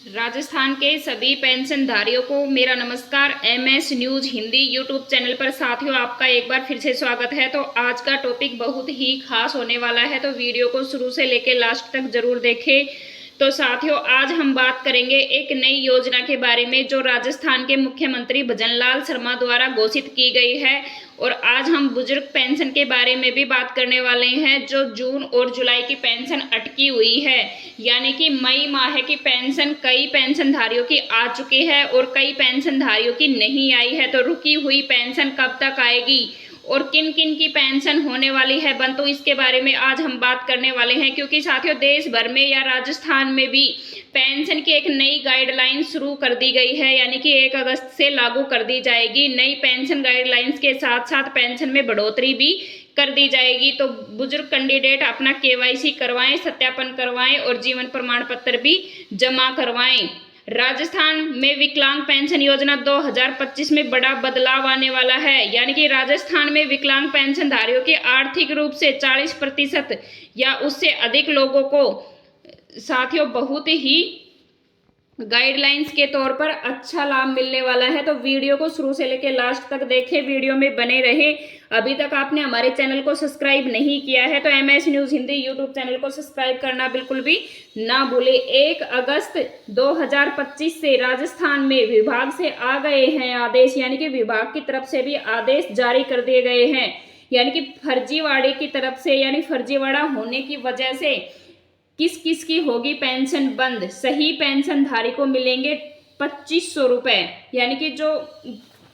राजस्थान के सभी पेंशनधारियों को मेरा नमस्कार। MS news Hindi YouTube channel पर साथियों आपका एक बार फिर से स्वागत है। तो आज का टॉपिक बहुत ही खास होने वाला है, तो वीडियो को शुरू से लेकर लास्ट तक जरूर देखें। तो साथियों आज हम बात करेंगे एक नई योजना के बारे में जो राजस्थान के मुख्यमंत्री भजनलाल शर्मा द्वारा घोषित की गई है। और आज हम बुजुर्ग पेंशन के बारे में भी बात करने वाले हैं जो जून और जुलाई की पेंशन अटकी हुई है, यानी कि मई माह की पेंशन कई पेंशनधारियों की आ चुकी है और कई पेंशनधारियों की नहीं आई है। तो रुकी हुई पेंशन कब तक आएगी और किन किन की पेंशन होने वाली है बंद, तो इसके बारे में आज हम बात करने वाले हैं। क्योंकि साथियों देश भर में या राजस्थान में भी पेंशन की एक नई गाइडलाइन शुरू कर दी गई है, यानी कि 1 अगस्त से लागू कर दी जाएगी। नई पेंशन गाइडलाइंस के साथ साथ पेंशन में बढ़ोतरी भी कर दी जाएगी। तो बुजुर्ग कैंडिडेट अपना KYC करवाएं, सत्यापन करवाएं और जीवन प्रमाण पत्र भी जमा करवाएं। राजस्थान में विकलांग पेंशन योजना 2025 में बड़ा बदलाव आने वाला है, यानी कि राजस्थान में विकलांग पेंशनधारियों के आर्थिक रूप से 40% या उससे अधिक लोगों को साथियों बहुत ही गाइडलाइंस के तौर पर अच्छा लाभ मिलने वाला है। तो वीडियो को शुरू से लेकर लास्ट तक देखें, वीडियो में बने रहे। अभी तक आपने हमारे चैनल को सब्सक्राइब नहीं किया है तो MS news Hindi YouTube channel को सब्सक्राइब करना बिल्कुल भी ना भूले। 1 अगस्त 2025 से राजस्थान में विभाग से आ गए हैं आदेश, यानी कि विभाग की तरफ से भी आदेश जारी कर दिए गए हैं। यानी कि फर्जीवाड़े की तरफ से, यानी फर्जीवाड़ा होने की वजह से किस किस की होगी पेंशन बंद। सही पेंशनधारी को मिलेंगे 2500 रुपये, यानी कि जो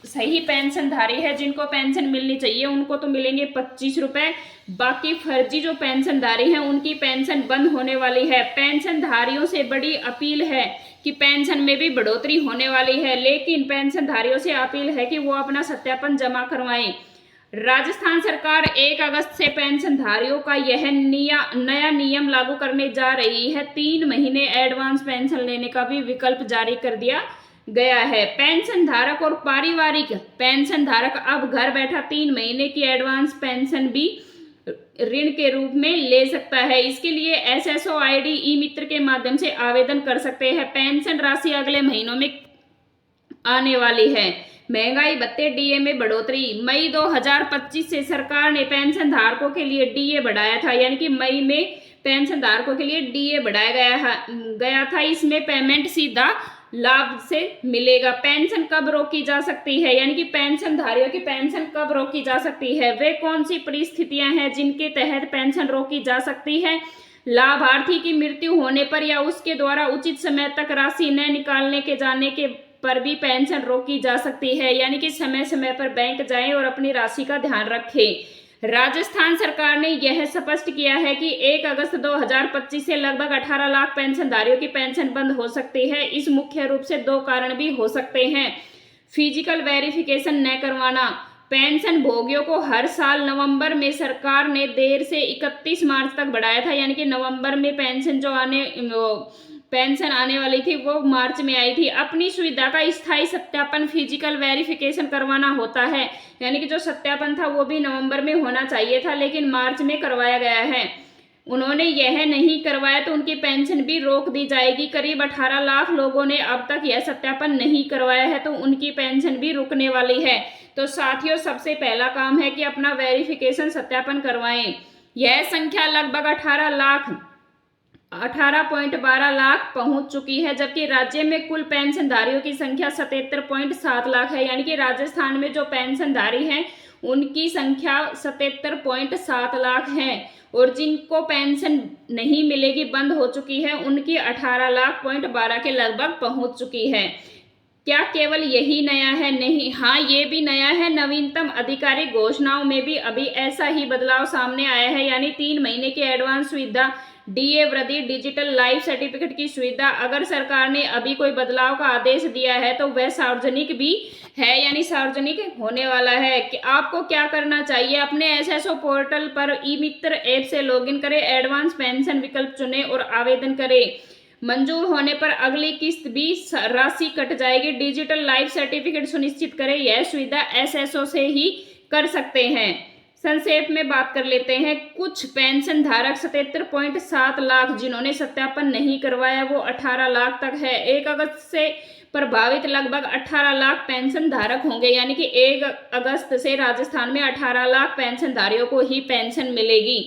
सही पेंशनधारी है जिनको पेंशन मिलनी चाहिए उनको तो मिलेंगे 25 रुपये। बाकी फर्जी जो पेंशनधारी हैं उनकी पेंशन बंद होने वाली है। पेंशनधारियों से बड़ी अपील है कि पेंशन में भी बढ़ोतरी होने वाली है, लेकिन पेंशनधारियों से अपील है कि वो अपना सत्यापन जमा करवाएं। राजस्थान सरकार 1 अगस्त से पेंशनधारियों का यह नया नियम लागू करने जा रही है। 3 महीने एडवांस पेंशन लेने का भी विकल्प जारी कर दिया गया है। पेंशन धारक और पारिवारिक पेंशन धारक अब घर बैठा 3 महीने की एडवांस पेंशन भी ऋण के रूप में ले सकता है। इसके लिए SSO ID ई मित्र के माध्यम से आवेदन कर सकते हैं। पेंशन राशि अगले महीनों में आने वाली है। महंगाई भत्ते DA में बढ़ोतरी। मई 2025 से सरकार ने पेंशन धारकों के लिए DA बढ़ाया था, यानी कि मई में पेंशन धारकों के लिए DA बढ़ाया गया था। इसमें पेमेंट सीधा लाभ से मिलेगा। पेंशन कब रोकी जा सकती है, यानी कि पेंशनधारियों की पेंशन कब रोकी जा सकती है, वे कौन सी परिस्थितियां हैं जिनके तहत पेंशन रोकी जा सकती है। लाभार्थी की मृत्यु होने पर या उसके द्वारा उचित समय तक राशि न निकालने के जाने के पर भी पेंशन रोकी जा सकती है, यानी कि समय समय पर बैंक जाएं और अपनी राशि का ध्यान रखें। राजस्थान सरकार ने यह स्पष्ट किया है कि 1 अगस्त 2025 से लगभग 18 लाख पेंशनधारियों की पेंशन बंद हो सकती है। इस मुख्य रूप से 2 कारण भी हो सकते हैं। फिजिकल वेरिफिकेशन न करवाना। पेंशन भोगियों को हर साल नवंबर में सरकार ने देर से 31 मार्च तक बढ़ाया था, यानी कि नवंबर में पेंशन आने वाली थी वो मार्च में आई थी। अपनी सुविधा का स्थायी सत्यापन फिजिकल वेरिफिकेशन करवाना होता है, यानी कि जो सत्यापन था वो भी नवंबर में होना चाहिए था लेकिन मार्च में करवाया गया है। उन्होंने यह नहीं करवाया तो उनकी पेंशन भी रोक दी जाएगी। करीब 18 लाख लोगों ने अब तक यह सत्यापन नहीं करवाया है तो उनकी पेंशन भी रुकने वाली है। तो साथियों सबसे पहला काम है कि अपना वेरिफिकेशन सत्यापन करवाएं। यह संख्या लगभग 18.12 लाख पहुंच चुकी है, जबकि राज्य में कुल पेंशनधारियों की संख्या 77.7 लाख है, यानी कि राजस्थान में जो पेंशनधारी हैं उनकी संख्या 77.7 लाख है और जिनको पेंशन नहीं मिलेगी बंद हो चुकी है उनकी 18 लाख 12 के लगभग पहुंच चुकी है। क्या केवल यही नया है? नहीं, हाँ ये भी नया है। नवीनतम आधिकारिक घोषणाओं में भी अभी ऐसा ही बदलाव सामने आया है, यानी 3 महीने की एडवांस सुविधा, DA वृद्धि, डिजिटल लाइफ सर्टिफिकेट की सुविधा। अगर सरकार ने अभी कोई बदलाव का आदेश दिया है तो वह सार्वजनिक भी है, यानी सार्वजनिक होने वाला है। कि आपको क्या करना चाहिए, अपने SSO पोर्टल पर ई मित्र ऐप से लॉगिन करें, एडवांस पेंशन विकल्प चुनें और आवेदन करें। मंजूर होने पर अगली किस्त भी राशि कट जाएगी। डिजिटल लाइफ सर्टिफिकेट सुनिश्चित करें, यह सुविधा SSO से ही कर सकते हैं। संक्षेप में बात कर लेते हैं। कुछ पेंशन धारक 77.7 लाख जिन्होंने सत्यापन नहीं करवाया वो 18 लाख तक है। 1 अगस्त से प्रभावित लगभग 18 लाख पेंशन धारक होंगे, यानी कि 1 अगस्त से राजस्थान में 18 लाख पेंशनधारियों को ही पेंशन मिलेगी।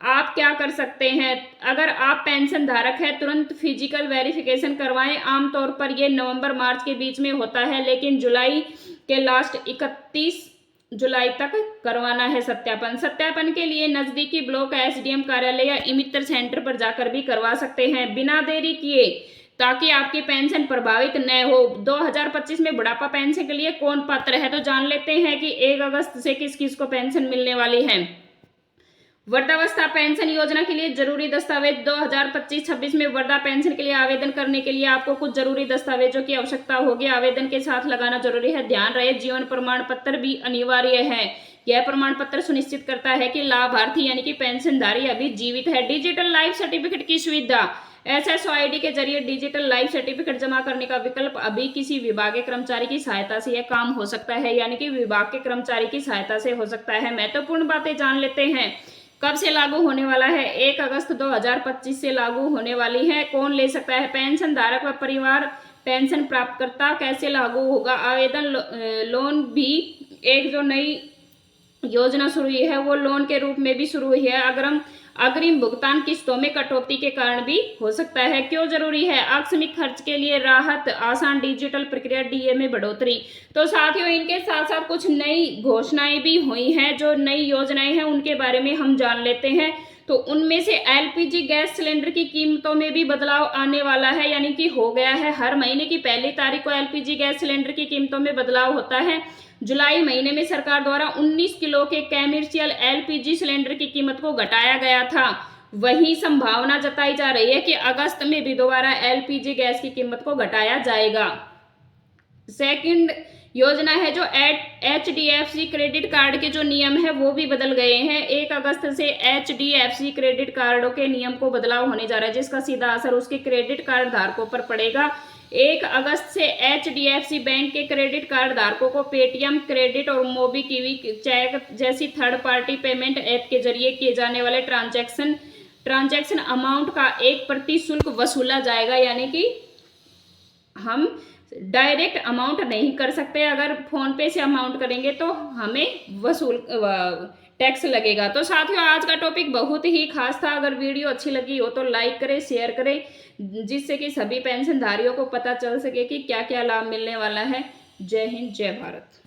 आप क्या कर सकते हैं? अगर आप पेंशन धारक हैं तुरंत फिजिकल वेरिफिकेशन करवाएं। आमतौर पर यह नवंबर मार्च के बीच में होता है, लेकिन जुलाई के लास्ट 31 जुलाई तक करवाना है सत्यापन। सत्यापन के लिए नजदीकी ब्लॉक एसडीएम कार्यालय या ई-मित्र सेंटर पर जाकर भी करवा सकते हैं बिना देरी किए, ताकि आपकी पेंशन प्रभावित न हो। 2025 में बुढ़ापा पेंशन के लिए कौन पात्र है, तो जान लेते हैं कि 1 अगस्त से किस किस को पेंशन मिलने वाली है। वृद्धावस्था पेंशन योजना के लिए जरूरी दस्तावेज। 2025-26 में वृद्धा पेंशन के लिए आवेदन करने के लिए आपको कुछ जरूरी दस्तावेजों की आवश्यकता होगी। आवेदन के साथ लगाना जरूरी है। ध्यान रहे, जीवन प्रमाण पत्र भी अनिवार्य है। यह प्रमाण पत्र सुनिश्चित करता है कि लाभार्थी यानी कि पेंशनधारी अभी जीवित है। डिजिटल लाइफ सर्टिफिकेट की सुविधा। SSOID के जरिए डिजिटल लाइफ सर्टिफिकेट जमा करने का विकल्प अभी किसी विभागीय कर्मचारी की सहायता से यह काम हो सकता है, यानी कि विभाग के कर्मचारी की सहायता से हो सकता है। महत्वपूर्ण बातें जान लेते हैं। कब से लागू होने वाला है? 1 अगस्त 2025 से लागू होने वाली है। कौन ले सकता है? पेंशन धारक व परिवार पेंशन प्राप्तकर्ता। कैसे लागू होगा? आवेदन लोन भी एक जो नई योजना शुरू हुई है वो लोन के रूप में भी शुरू हुई है। अग्रिम भुगतान किस्तों में कटौती के कारण भी हो सकता है। क्यों जरूरी है? आकस्मिक खर्च के लिए राहत, आसान डिजिटल प्रक्रिया, डीए में बढ़ोतरी। तो साथियों, इनके साथ साथ कुछ नई घोषणाएं भी हुई हैं। जो नई योजनाएं हैं उनके बारे में हम जान लेते हैं। तो उनमें से एलपीजी गैस सिलेंडर की कीमतों में भी बदलाव आने वाला है, यानी कि हो गया है। हर महीने की 1 तारीख को एलपीजी गैस सिलेंडर की कीमतों में बदलाव होता है। जुलाई महीने में सरकार द्वारा 19 किलो के कमर्शियल एलपीजी सिलेंडर की कीमत को घटाया गया था। वही संभावना जताई जा रही है कि अगस्त में भी दोबारा एलपीजी गैस की कीमत को घटाया जाएगा। सेकंड योजना है जो HDFC क्रेडिट कार्ड के जो नियम है वो भी बदल गए हैं। 1 अगस्त से HDFC क्रेडिट कार्डों के नियम को बदलाव होने जा रहा है, जिसका सीधा असर उसके क्रेडिट कार्ड धारकों पर पड़ेगा। 1 अगस्त से HDFC बैंक के क्रेडिट कार्ड धारकों को पेटीएम क्रेडिट और मोबीक्विक चेक जैसी थर्ड पार्टी पेमेंट ऐप के जरिए किए जाने वाले ट्रांजैक्शन अमाउंट का 1% शुल्क वसूला जाएगा, यानी कि हम डायरेक्ट अमाउंट नहीं कर सकते। अगर फोन पे से अमाउंट करेंगे तो हमें टैक्स लगेगा। तो साथियों, आज का टॉपिक बहुत ही खास था। अगर वीडियो अच्छी लगी हो तो लाइक करें, शेयर करें, जिससे कि सभी पेंशनधारियों को पता चल सके कि क्या क्या लाभ मिलने वाला है। जय हिंद, जय भारत।